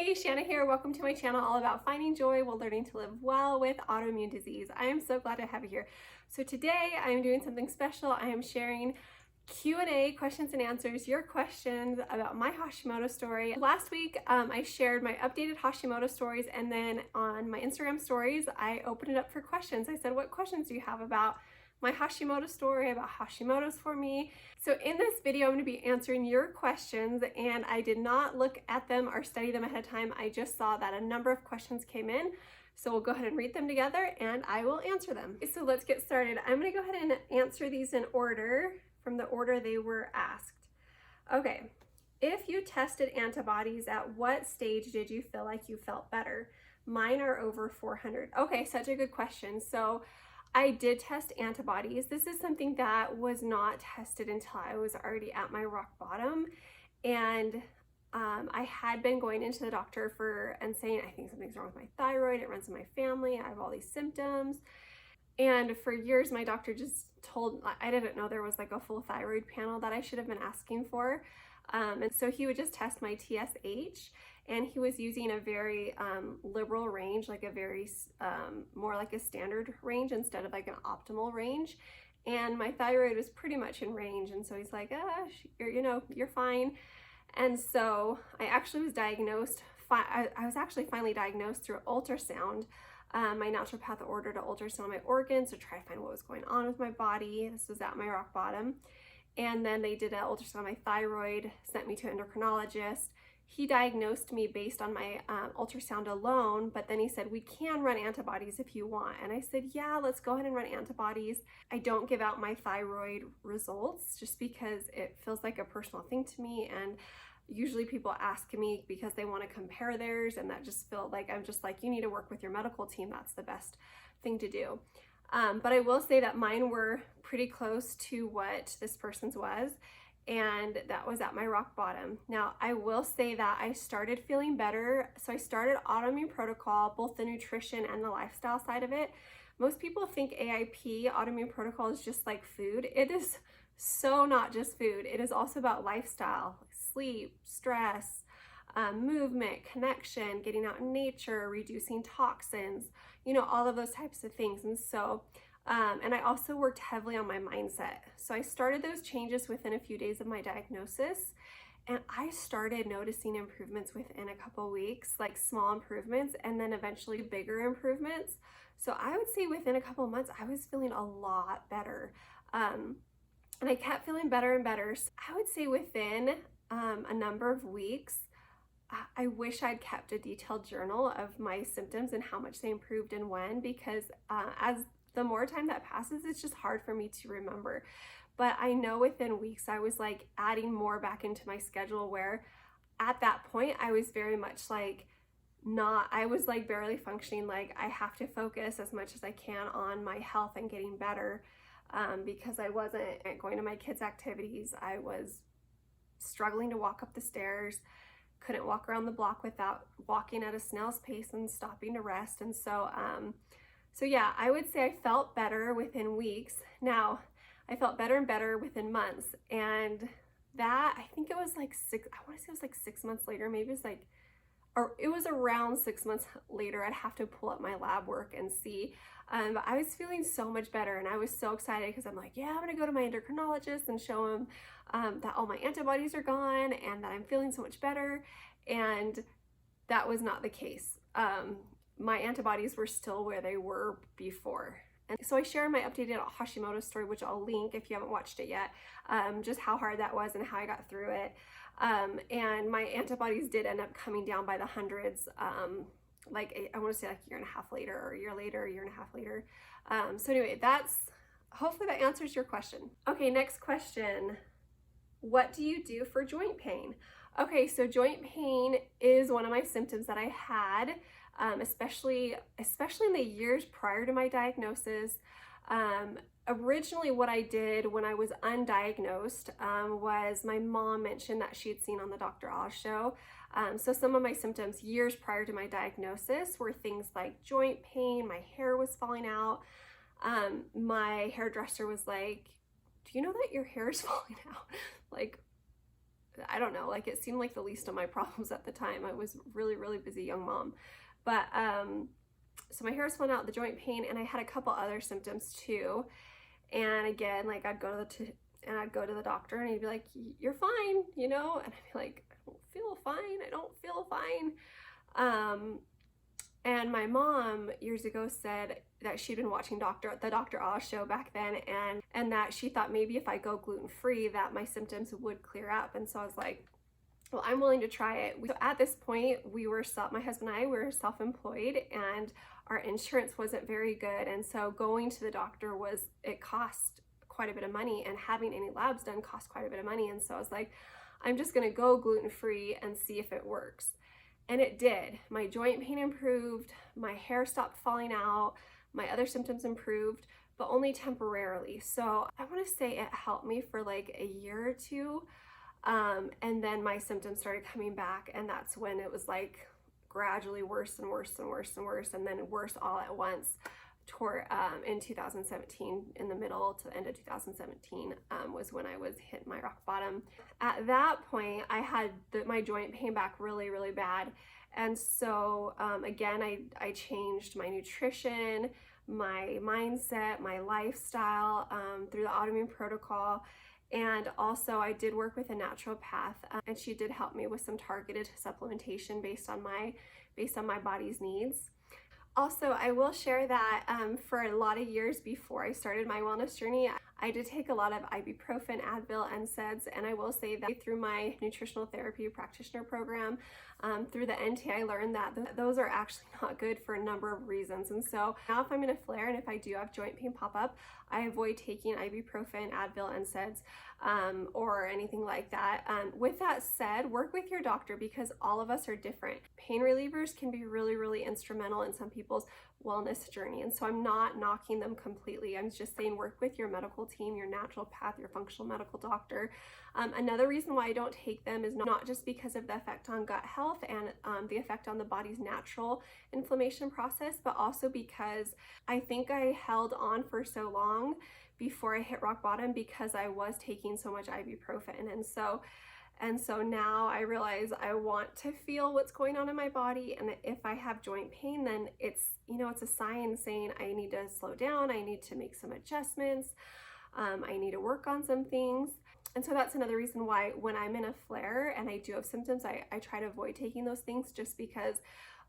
Hey, Shanna here. Welcome to my channel all about finding joy while learning to live well with autoimmune disease. I am so glad to have you here. So today I am doing something special. I am sharing Q&A, questions and answers, your questions about my Hashimoto story. Last week, I shared my updated Hashimoto stories, and then on my Instagram stories, I opened it up for questions. I said, what questions do you have about my Hashimoto story, about Hashimoto's for me? So in this video, I'm going to be answering your questions, and I did not look at them or study them ahead of time. I just saw that a number of questions came in. So we'll go ahead and read them together and I will answer them. So let's get started. I'm going to go ahead and answer these in order, from the order they were asked. Okay, if you tested antibodies, at what stage did you feel like you felt better? Mine are over 400. Okay, such a good question. So I did test antibodies. This is something that was not tested until I was already at my rock bottom. And I had been going into the doctor and saying, I think something's wrong with my thyroid. It runs in my family. I have all these symptoms. And for years, my doctor just I didn't know there was like a full thyroid panel that I should have been asking for. And so he would just test my TSH, and he was using a very liberal range, like a very more like a standard range instead of like an optimal range. And my thyroid was pretty much in range. And so he's like, you're fine. And so I actually was diagnosed, I was actually finally diagnosed through ultrasound. My naturopath ordered an ultrasound of my organs to try to find what was going on with my body. This was at my rock bottom. And then they did an ultrasound of my thyroid, sent me to an endocrinologist. He diagnosed me based on my ultrasound alone, but then he said, we can run antibodies if you want. And I said, yeah, let's go ahead and run antibodies. I don't give out my thyroid results just because it feels like a personal thing to me. And usually people ask me because they want to compare theirs, and that just feel like, I'm just like, you need to work with your medical team. That's the best thing to do. But I will say that mine were pretty close to what this person's was, and that was at my rock bottom. Now, I will say that I started feeling better. So I started Autoimmune Protocol, both the nutrition and the lifestyle side of it. Most people think AIP, Autoimmune Protocol, is just like food. It is so not just food. It is also about lifestyle, sleep, stress, movement, connection, getting out in nature, reducing toxins, all of those types of things. And so, and I also worked heavily on my mindset. So I started those changes within a few days of my diagnosis, and I started noticing improvements within a couple weeks, like small improvements, and then eventually bigger improvements. So I would say within a couple of months, I was feeling a lot better. And I kept feeling better and better. So I would say within a number of weeks, I wish I'd kept a detailed journal of my symptoms and how much they improved and when, because as the more time that passes, it's just hard for me to remember. But I know within weeks, I was like adding more back into my schedule, where at that point, I was very much like I was like barely functioning. Like, I have to focus as much as I can on my health and getting better, because I wasn't going to my kids' activities. I was struggling to walk up the stairs, couldn't walk around the block without walking at a snail's pace and stopping to rest. And so, so yeah, I would say I felt better within weeks. Now, I felt better and better within months. And that, I think it was like I want to say it was like 6 months later, maybe it's like, or it was around 6 months later. I'd have to pull up my lab work and see. But I was feeling so much better, and I was so excited because I'm like, yeah, I'm gonna go to my endocrinologist and show him that all my antibodies are gone and that I'm feeling so much better. And that was not the case. My antibodies were still where they were before. And so I shared my updated Hashimoto's story, which I'll link if you haven't watched it yet, just how hard that was and how I got through it. And my antibodies did end up coming down by the hundreds, like I want to say like a year and a half later, or a year later, a year and a half later. So anyway, hopefully that answers your question. Okay, next question. What do you do for joint pain? Okay, so joint pain is one of my symptoms that I had, especially in the years prior to my diagnosis. Originally what I did when I was undiagnosed was my mom mentioned that she had seen on the Dr. Oz show. So some of my symptoms years prior to my diagnosis were things like joint pain, my hair was falling out. My hairdresser was like, do you know that your hair is falling out? Like, I don't know, like it seemed like the least of my problems at the time. I was really, really busy young mom. But so my hair was falling out, the joint pain, and I had a couple other symptoms too. And again, like I'd go to the doctor and he'd be like, "You're fine," you know? And I'd be like, "I don't feel fine. I don't feel fine." And my mom years ago said that she'd been watching the Dr. Oz show back then, and that she thought maybe if I go gluten-free that my symptoms would clear up. And so I was like, well, I'm willing to try it. So at this point, my husband and I were self-employed, and our insurance wasn't very good. And so going to the doctor it cost quite a bit of money, and having any labs done cost quite a bit of money. And so I was like, I'm just gonna go gluten-free and see if it works. And it did. My joint pain improved, my hair stopped falling out, my other symptoms improved, but only temporarily. So I wanna say it helped me for like a year or two. And then my symptoms started coming back, and that's when it was like gradually worse and worse and worse and worse, and then worse all at once in 2017, in the middle to the end of 2017, was when I was hit my rock bottom. At that point, I had my joint pain back really, really bad. And so again, I changed my nutrition, my mindset, my lifestyle through the Autoimmune protocol. And also I did work with a naturopath, and she did help me with some targeted supplementation based on my body's needs. Also, I will share that for a lot of years before I started my wellness journey, I did take a lot of ibuprofen, Advil, NSAIDs, and I will say that through my nutritional therapy practitioner program, through the NT, I learned that those are actually not good for a number of reasons. And so now if I'm in a flare and if I do have joint pain pop up, I avoid taking ibuprofen, Advil, NSAIDs, or anything like that. With that said, work with your doctor, because all of us are different. Pain relievers can be really, really instrumental in some people's wellness journey. And so I'm not knocking them completely. I'm just saying work with your medical team, your naturopath, your functional medical doctor. Another reason why I don't take them is not just because of the effect on gut health and the effect on the body's natural inflammation process, but also because I think I held on for so long before I hit rock bottom because I was taking so much ibuprofen. And so now I realize I want to feel what's going on in my body. And if I have joint pain, then it's a sign saying I need to slow down. I need to make some adjustments. I need to work on some things. And so that's another reason why when I'm in a flare and I do have symptoms, I try to avoid taking those things, just because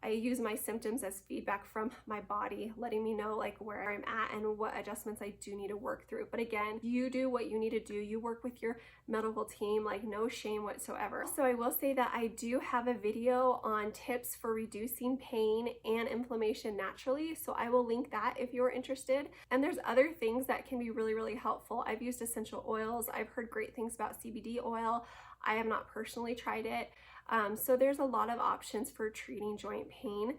I use my symptoms as feedback from my body, letting me know like where I'm at and what adjustments I do need to work through. But again, you do what you need to do. You work with your medical team, like no shame whatsoever. So I will say that I do have a video on tips for reducing pain and inflammation naturally. So I will link that if you're interested. And there's other things that can be really, really helpful. I've used essential oils. I've heard great things about CBD oil. I have not personally tried it. So there's a lot of options for treating joint pain.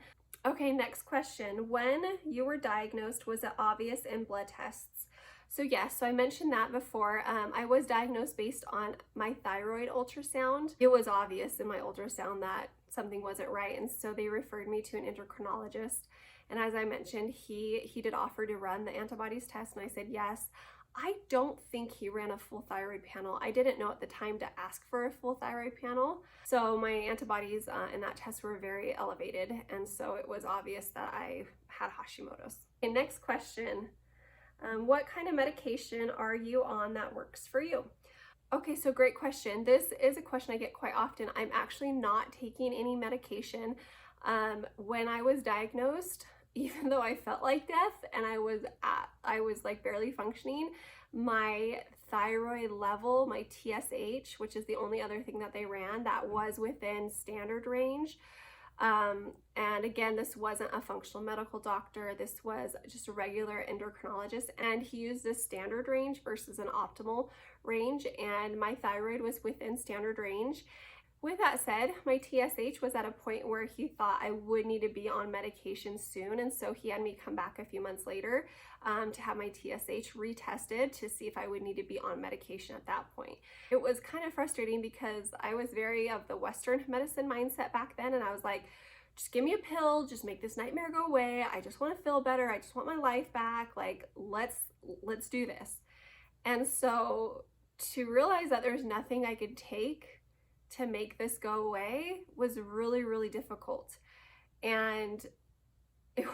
Okay, next question. When you were diagnosed, was it obvious in blood tests? So yes, so I mentioned that before. I was diagnosed based on my thyroid ultrasound. It was obvious in my ultrasound that something wasn't right, and so they referred me to an endocrinologist. And as I mentioned, he did offer to run the antibodies test, and I said yes. I don't think he ran a full thyroid panel. I didn't know at the time to ask for a full thyroid panel. So my antibodies in that test were very elevated. And so it was obvious that I had Hashimoto's. Okay, next question. What kind of medication are you on that works for you? Okay, so great question. This is a question I get quite often. I'm actually not taking any medication. When I was diagnosed, even though I felt like death and I was like barely functioning, my thyroid level, my TSH, which is the only other thing that they ran, that was within standard range. And again, this wasn't a functional medical doctor. This was just a regular endocrinologist, and he used a standard range versus an optimal range, and my thyroid was within standard range. With that said, my TSH was at a point where he thought I would need to be on medication soon, and so he had me come back a few months later to have my TSH retested to see if I would need to be on medication at that point. It was kind of frustrating because I was very of the Western medicine mindset back then, and I was like, just give me a pill, just make this nightmare go away. I just want to feel better. I just want my life back. Like, let's do this. And so to realize that there's nothing I could take to make this go away was really, really difficult. And it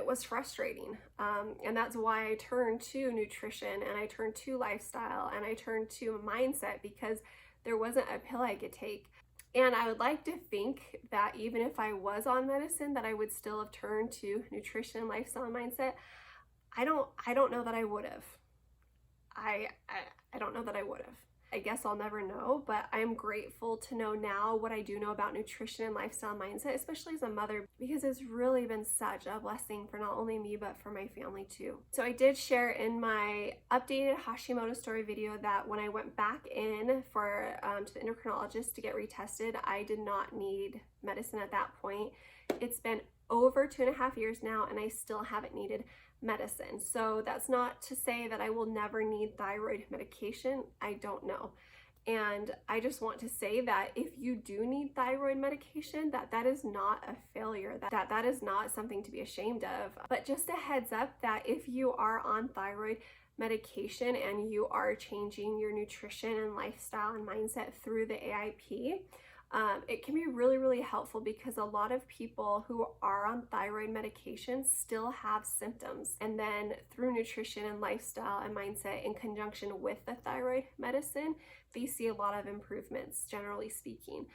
was frustrating. And that's why I turned to nutrition, and I turned to lifestyle, and I turned to mindset, because there wasn't a pill I could take. And I would like to think that even if I was on medicine, that I would still have turned to nutrition, lifestyle, and mindset. I don't know that I would have. I don't know that I would have. I guess I'll never know, but I'm grateful to know now what I do know about nutrition and lifestyle and mindset, especially as a mother, because it's really been such a blessing for not only me, but for my family too. So I did share in my updated Hashimoto's story video that when I went back in for to the endocrinologist to get retested, I did not need medicine at that point. It's been over 2.5 years now, and I still haven't needed medicine. So that's not to say that I will never need thyroid medication. I don't know. And I just want to say that if you do need thyroid medication, that is not a failure, that is not something to be ashamed of. But just a heads up that if you are on thyroid medication and you are changing your nutrition and lifestyle and mindset through the AIP, it can be really, really helpful, because a lot of people who are on thyroid medication still have symptoms. And then through nutrition and lifestyle and mindset in conjunction with the thyroid medicine, they see a lot of improvements, generally speaking.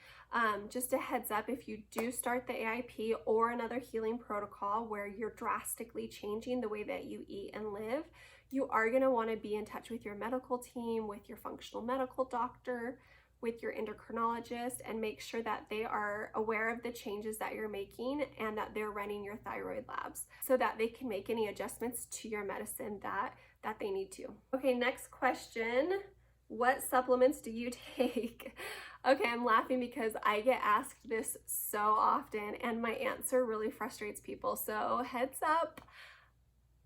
Just a heads up, if you do start the AIP or another healing protocol where you're drastically changing the way that you eat and live, you are going to want to be in touch with your medical team, with your functional medical doctor, with your endocrinologist, and make sure that they are aware of the changes that you're making and that they're running your thyroid labs so that they can make any adjustments to your medicine that they need to. Okay, next question. What supplements do you take? Okay, I'm laughing because I get asked this so often and my answer really frustrates people. So heads up,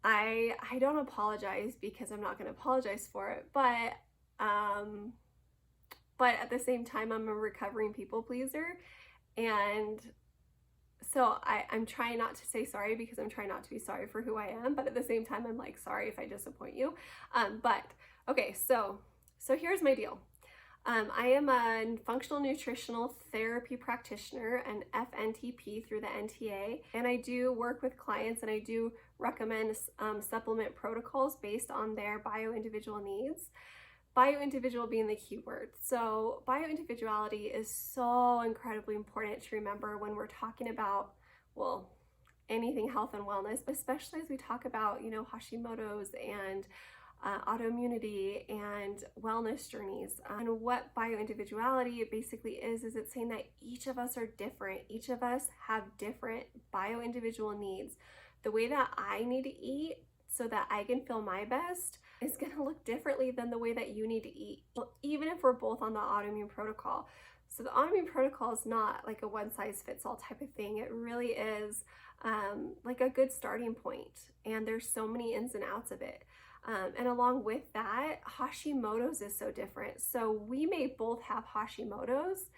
I don't apologize, because I'm not going to apologize for it, but at the same time, I'm a recovering people pleaser. And so I'm trying not to say sorry, because I'm trying not to be sorry for who I am. But at the same time, I'm like, sorry if I disappoint you. But okay, so here's my deal. I am a functional nutritional therapy practitioner, an FNTP through the NTA, and I do work with clients, and I do recommend supplement protocols based on their bio-individual needs. Bio-individual being the key word. So bio-individuality is so incredibly important to remember when we're talking about, well, anything health and wellness, but especially as we talk about, Hashimoto's and autoimmunity and wellness journeys. And what bio-individuality basically is it's saying that each of us are different. Each of us have different bio-individual needs. The way that I need to eat so that I can feel my best is going to look differently than the way that you need to eat, even if we're both on the autoimmune protocol. So the autoimmune protocol is not like a one-size-fits-all type of thing. It really is like a good starting point, and there's so many ins and outs of it. And along with that, Hashimoto's is so different. So we may both have Hashimoto's,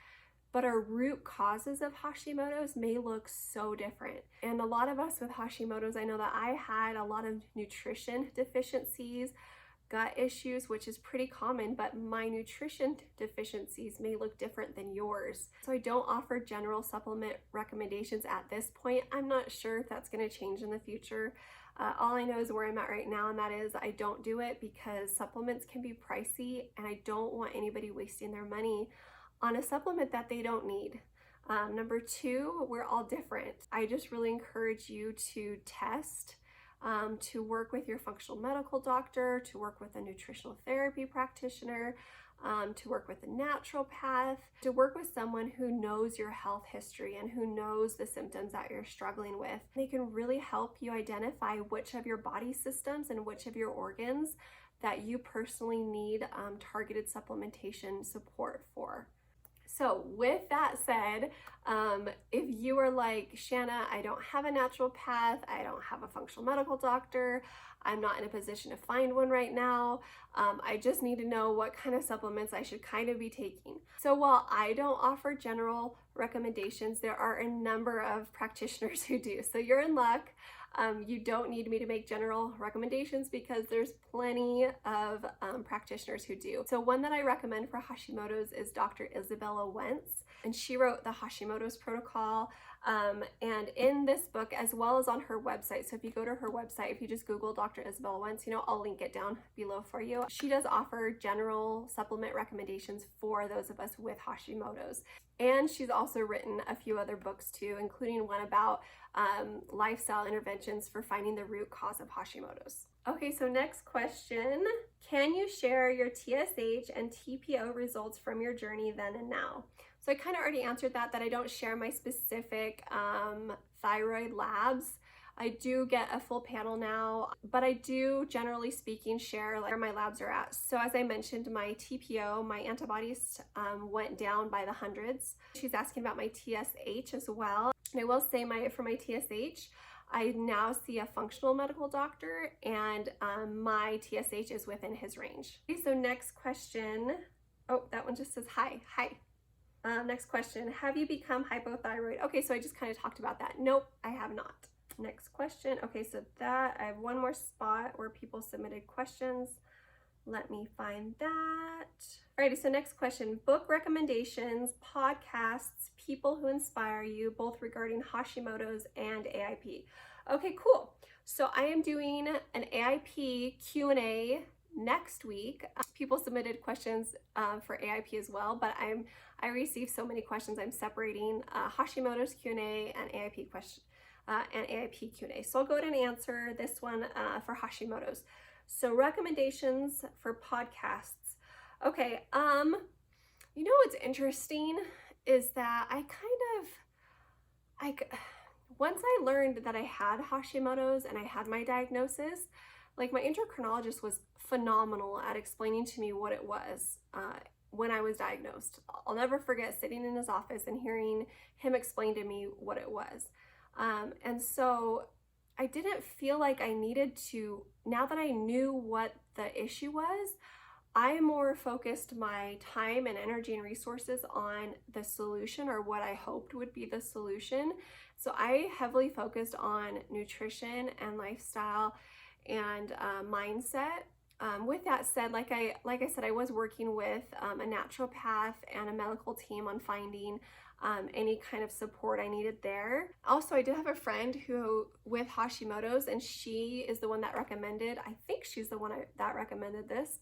but our root causes of Hashimoto's may look so different. And a lot of us with Hashimoto's, I know that I had a lot of nutrition deficiencies, gut issues, which is pretty common, but my nutrition deficiencies may look different than yours. So I don't offer general supplement recommendations at this point. I'm not sure if that's going to change in the future. All I know is where I'm at right now, and that is I don't do it because supplements can be pricey, and I don't want anybody wasting their money on a supplement that they don't need. Number two, we're all different. I just really encourage you to test, to work with your functional medical doctor, to work with a nutritional therapy practitioner, to work with a naturopath, to work with someone who knows your health history and who knows the symptoms that you're struggling with. They can really help you identify which of your body systems and which of your organs that you personally need targeted supplementation support for. So with that said, if you are like, Shanna, I don't have a naturopath, I don't have a functional medical doctor, I'm not in a position to find one right now. I just need to know what kind of supplements I should kind of be taking. So while I don't offer general recommendations, there are a number of practitioners who do. So you're in luck. You don't need me to make general recommendations because there's plenty of practitioners who do. So one that I recommend for Hashimoto's is Dr. Isabella Wentz, and she wrote the Hashimoto's protocol. And in this book, as well as on her website, so if you go to her website, if you just Google Dr. Isabella Wentz, I'll link it down below for you. She does offer general supplement recommendations for those of us with Hashimoto's. And she's also written a few other books too, including one about lifestyle interventions for finding the root cause of Hashimoto's. Okay, so next question. Can you share your TSH and TPO results from your journey then and now? So I kind of already answered that I don't share my specific thyroid labs. I do get a full panel now, but I do, generally speaking, share where my labs are at. So as I mentioned, my TPO, my antibodies went down by the hundreds. She's asking about my TSH as well. And I will say for my TSH, I now see a functional medical doctor, and my TSH is within his range. Okay, so next question. Oh, that one just says hi. Next question. Have you become hypothyroid? Okay, so I just kind of talked about that. Nope, I have not. Next question. Okay, so I have one more spot where people submitted questions. Let me find that. Alrighty, so next question. Book recommendations, podcasts, people who inspire you, both regarding Hashimoto's and AIP. Okay, cool. So I am doing an AIP Q&A next week. People submitted questions for AIP as well, but I received so many questions. I'm separating Hashimoto's Q&A and AIP question and AIP Q&A. So I'll go ahead and answer this one for Hashimoto's. So recommendations for podcasts. Okay, what's interesting is that once I learned that I had Hashimoto's and I had my diagnosis, like my endocrinologist was phenomenal at explaining to me what it was when I was diagnosed. I'll never forget sitting in his office and hearing him explain to me what it was. And so I didn't feel like I needed to, now that I knew what the issue was, I more focused my time and energy and resources on the solution, or what I hoped would be the solution. So I heavily focused on nutrition and lifestyle and mindset. With that said, like I said, I was working with a naturopath and a medical team on finding any kind of support I needed there. Also, I did have a friend who with Hashimoto's, and she is the one that recommended, I think she's the one that recommended this,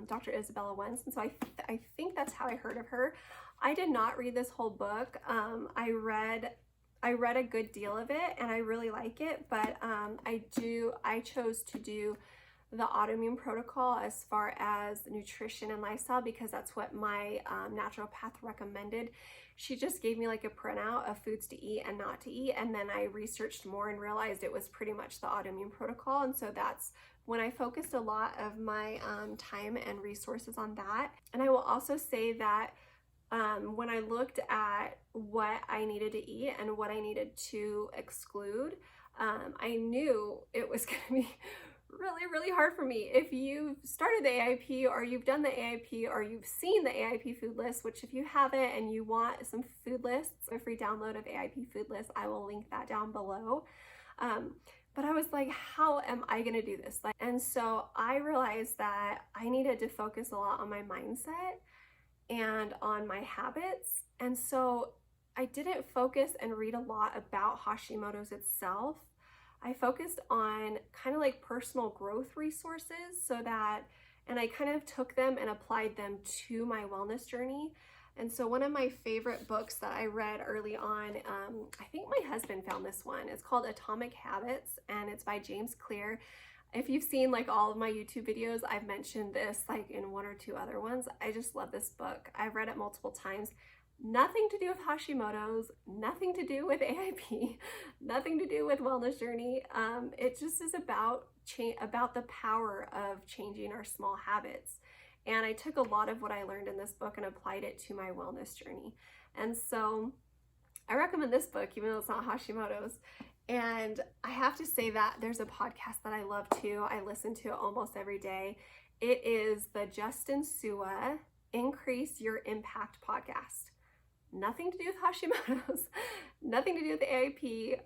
Dr. Isabella Wentz, and so I think that's how I heard of her. I did not read this whole book. I read a good deal of it and I really like it, but I chose to do the Autoimmune protocol as far as nutrition and lifestyle because that's what my naturopath recommended. She just gave me like a printout of foods to eat and not to eat, and then I researched more and realized it was pretty much the Autoimmune protocol, and so that's when I focused a lot of my time and resources on that. And I will also say that when I looked at what I needed to eat and what I needed to exclude, I knew it was going to be really hard for me. If you've started the AIP or you've done the AIP or you've seen the AIP food list, which if you haven't and you want some food lists, a free download of AIP food list, I will link that down below. But I was like, how am I going to do this? And so I realized that I needed to focus a lot on my mindset and on my habits. And so I didn't focus and read a lot about Hashimoto's itself. I focused on kind of like personal growth resources and I kind of took them and applied them to my wellness journey. And so one of my favorite books that I read early on, I think my husband found this one. It's called Atomic Habits, and it's by James Clear. If you've seen like all of my YouTube videos, I've mentioned this like in one or two other ones. I just love this book. I've read it multiple times. Nothing to do with Hashimoto's, nothing to do with AIP, nothing to do with wellness journey. It just is about the power of changing our small habits. And I took a lot of what I learned in this book and applied it to my wellness journey. And so I recommend this book, even though it's not Hashimoto's. And I have to say that there's a podcast that I love too. I listen to it almost every day. It is the Justin Sua Increase Your Impact podcast. Nothing to do with Hashimoto's, nothing to do with the AIP,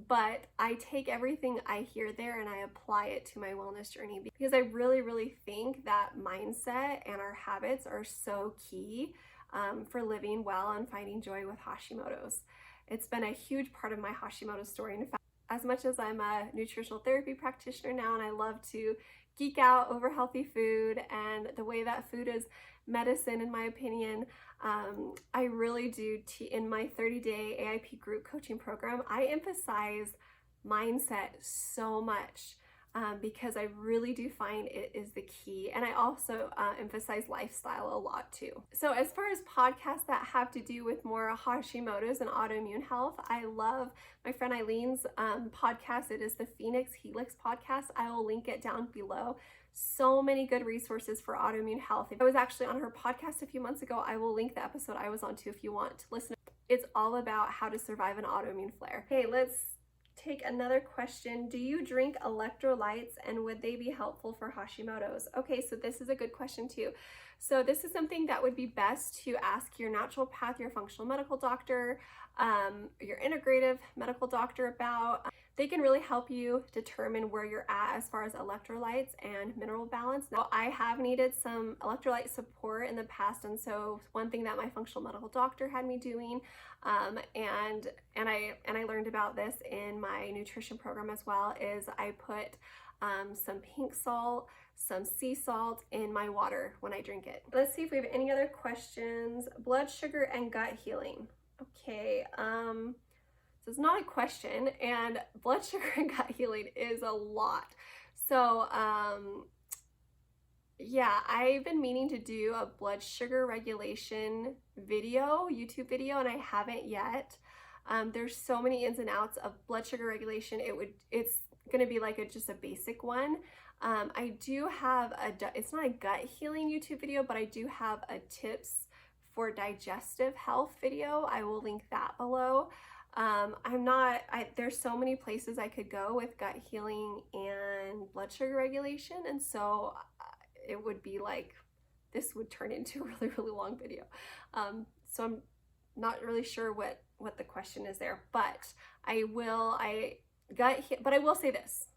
but I take everything I hear there and I apply it to my wellness journey, because I really think that mindset and our habits are so key for living well and finding joy with Hashimoto's. It's been a huge part of my Hashimoto's story. In fact, as much as I'm a nutritional therapy practitioner now and I love to geek out over healthy food and the way that food is medicine, in my opinion, I really do, in my 30-day AIP group coaching program, I emphasize mindset so much because I really do find it is the key. And I also emphasize lifestyle a lot too. So as far as podcasts that have to do with more Hashimoto's and autoimmune health, I love my friend Eileen's podcast. It is the Phoenix HELIX podcast. I will link it down below. So many good resources for autoimmune health. I was actually on her podcast a few months ago. I will link the episode I was on too if you want to listen. It's all about how to survive an autoimmune flare. Okay, let's take another question. Do you drink electrolytes and would they be helpful for Hashimoto's? Okay, so this is a good question too. So this is something that would be best to ask your naturopath, your functional medical doctor, your integrative medical doctor about. They can really help you determine where you're at as far as electrolytes and mineral balance. Now, I have needed some electrolyte support in the past, and so one thing that my functional medical doctor had me doing, and I learned about this in my nutrition program as well, is I put some pink salt, some sea salt in my water when I drink it. Let's see if we have any other questions. Blood sugar and gut healing. Okay, so it's not a question, and blood sugar and gut healing is a lot. So yeah, I've been meaning to do a blood sugar regulation video, YouTube video, and I haven't yet. There's so many ins and outs of blood sugar regulation. It's gonna be like just a basic one. I do have it's not a gut healing YouTube video, but I do have a tips for digestive health video. I will link that below. There's so many places I could go with gut healing and blood sugar regulation, and so it would be like, this would turn into a really long video. So I'm not really sure what the question is there, but I will say this,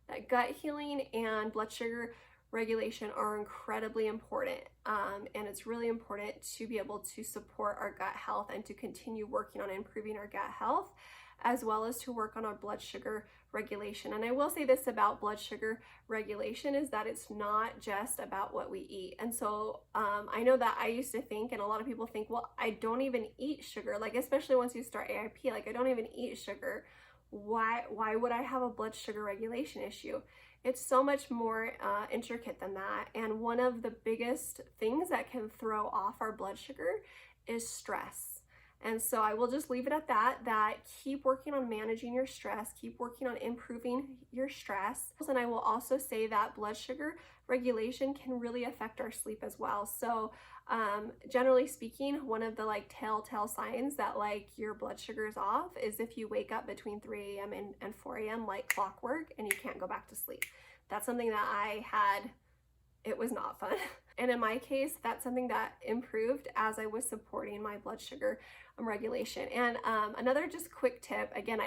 that gut healing and blood sugar regulation are incredibly important, and it's really important to be able to support our gut health and to continue working on improving our gut health, as well as to work on our blood sugar regulation. And I will say this about blood sugar regulation, is that it's not just about what we eat. And so I know that I used to think, and a lot of people think, well, I don't even eat sugar, like especially once you start AIP, like I don't even eat sugar. Why would I have a blood sugar regulation issue? It's so much more intricate than that. And one of the biggest things that can throw off our blood sugar is stress. And so I will just leave it at that keep working on managing your stress, keep working on improving your stress. And I will also say that blood sugar regulation can really affect our sleep as well. So generally speaking, one of the telltale signs that your blood sugar is off is if you wake up between 3 a.m. and 4 a.m. like clockwork and you can't go back to sleep. That's something that I had. It was not fun. And in my case, that's something that improved as I was supporting my blood sugar regulation. And another just quick tip, again,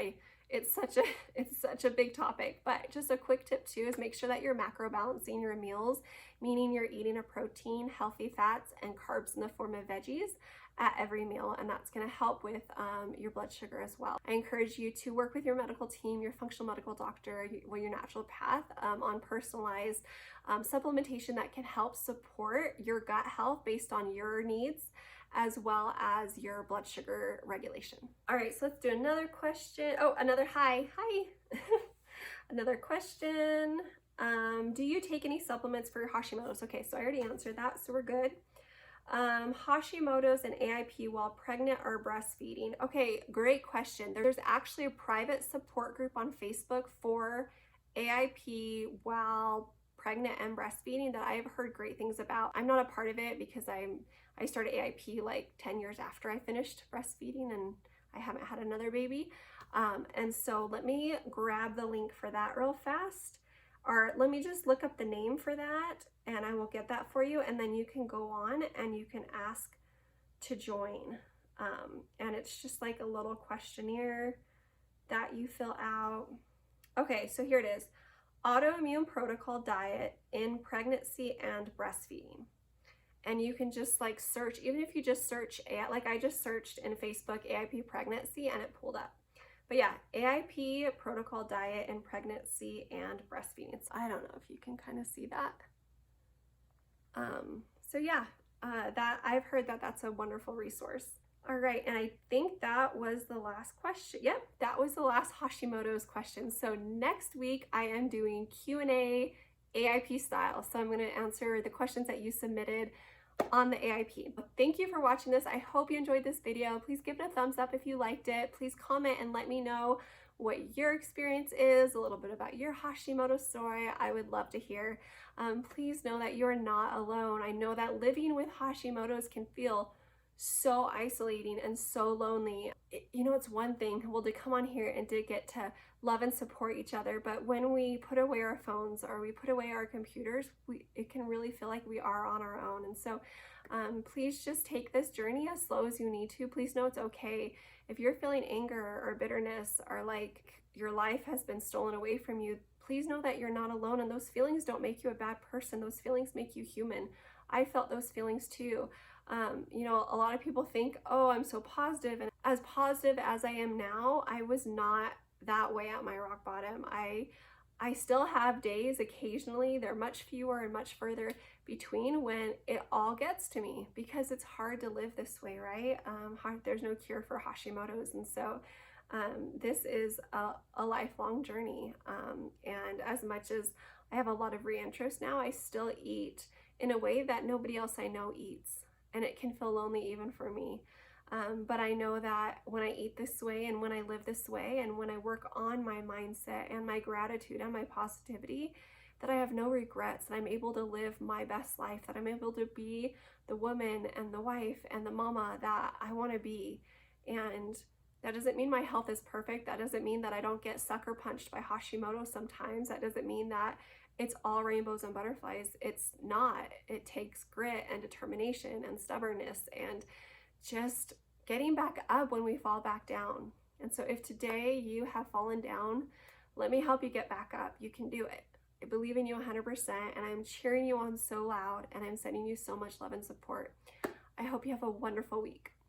it's such a big topic, but just a quick tip too is make sure that you're macro balancing your meals, meaning you're eating a protein, healthy fats, and carbs in the form of veggies at every meal, and that's going to help with your blood sugar as well. I encourage you to work with your medical team, your functional medical doctor, your naturopath on personalized supplementation that can help support your gut health based on your needs, as well as your blood sugar regulation. All right, so let's do another question. Oh, hi. Another question. Do you take any supplements for your Hashimoto's? Okay, so I already answered that, so we're good. Hashimoto's and AIP while pregnant or breastfeeding. Okay, great question. There's actually a private support group on Facebook for AIP while pregnant and breastfeeding that I've heard great things about. I'm not a part of it because I started AIP 10 years after I finished breastfeeding and I haven't had another baby. And so let me grab the link for that real fast, or let me just look up the name for that and I will get that for you, and then you can go on and you can ask to join. And it's just like a little questionnaire that you fill out. Okay, so here it is. Autoimmune protocol diet in pregnancy and breastfeeding. And you can just like search, even if you just search, like I just searched in Facebook AIP pregnancy and it pulled up. But yeah, AIP protocol diet in pregnancy and breastfeeding. So I don't know if you can kind of see that. So yeah, that I've heard that that's a wonderful resource. All right, and I think that was the last question. Yep, that was the last Hashimoto's question. So next week I am doing Q&A AIP style. So I'm going to answer the questions that you submitted on the AIP. Thank you for watching this. I hope you enjoyed this video. Please give it a thumbs up if you liked it. Please comment and let me know what your experience is, a little bit about your Hashimoto story. I would love to hear. Please know that you're not alone. I know that living with Hashimoto's can feel so isolating and so lonely. You know, it's one thing, well, to come on here and to get to love and support each other, but when we put away our phones or we put away our computers, it can really feel like we are on our own. And so please just take this journey as slow as you need to. Please know it's okay if you're feeling anger or bitterness or like your life has been stolen away from you. Please know that you're not alone, and those feelings don't make you a bad person. Those feelings make you human. I felt those feelings too. You know, a lot of people think, oh, I'm so positive. And as positive as I am now, I was not that way at my rock bottom. I still have days occasionally, they're much fewer and much further between, when it all gets to me, because it's hard to live this way, right? There's no cure for Hashimoto's. And so this is a lifelong journey. And as much as I have a lot of reinterest now, I still eat in a way that nobody else I know eats. And it can feel lonely even for me. But I know that when I eat this way and when I live this way and when I work on my mindset and my gratitude and my positivity, that I have no regrets, that I'm able to live my best life, that I'm able to be the woman and the wife and the mama that I want to be. And that doesn't mean my health is perfect. That doesn't mean that I don't get sucker punched by Hashimoto sometimes. That doesn't mean that it's all rainbows and butterflies. It's not. It takes grit and determination and stubbornness and just getting back up when we fall back down. And so if today you have fallen down, let me help you get back up. You can do it. I believe in you 100%, and I'm cheering you on so loud, and I'm sending you so much love and support. I hope you have a wonderful week.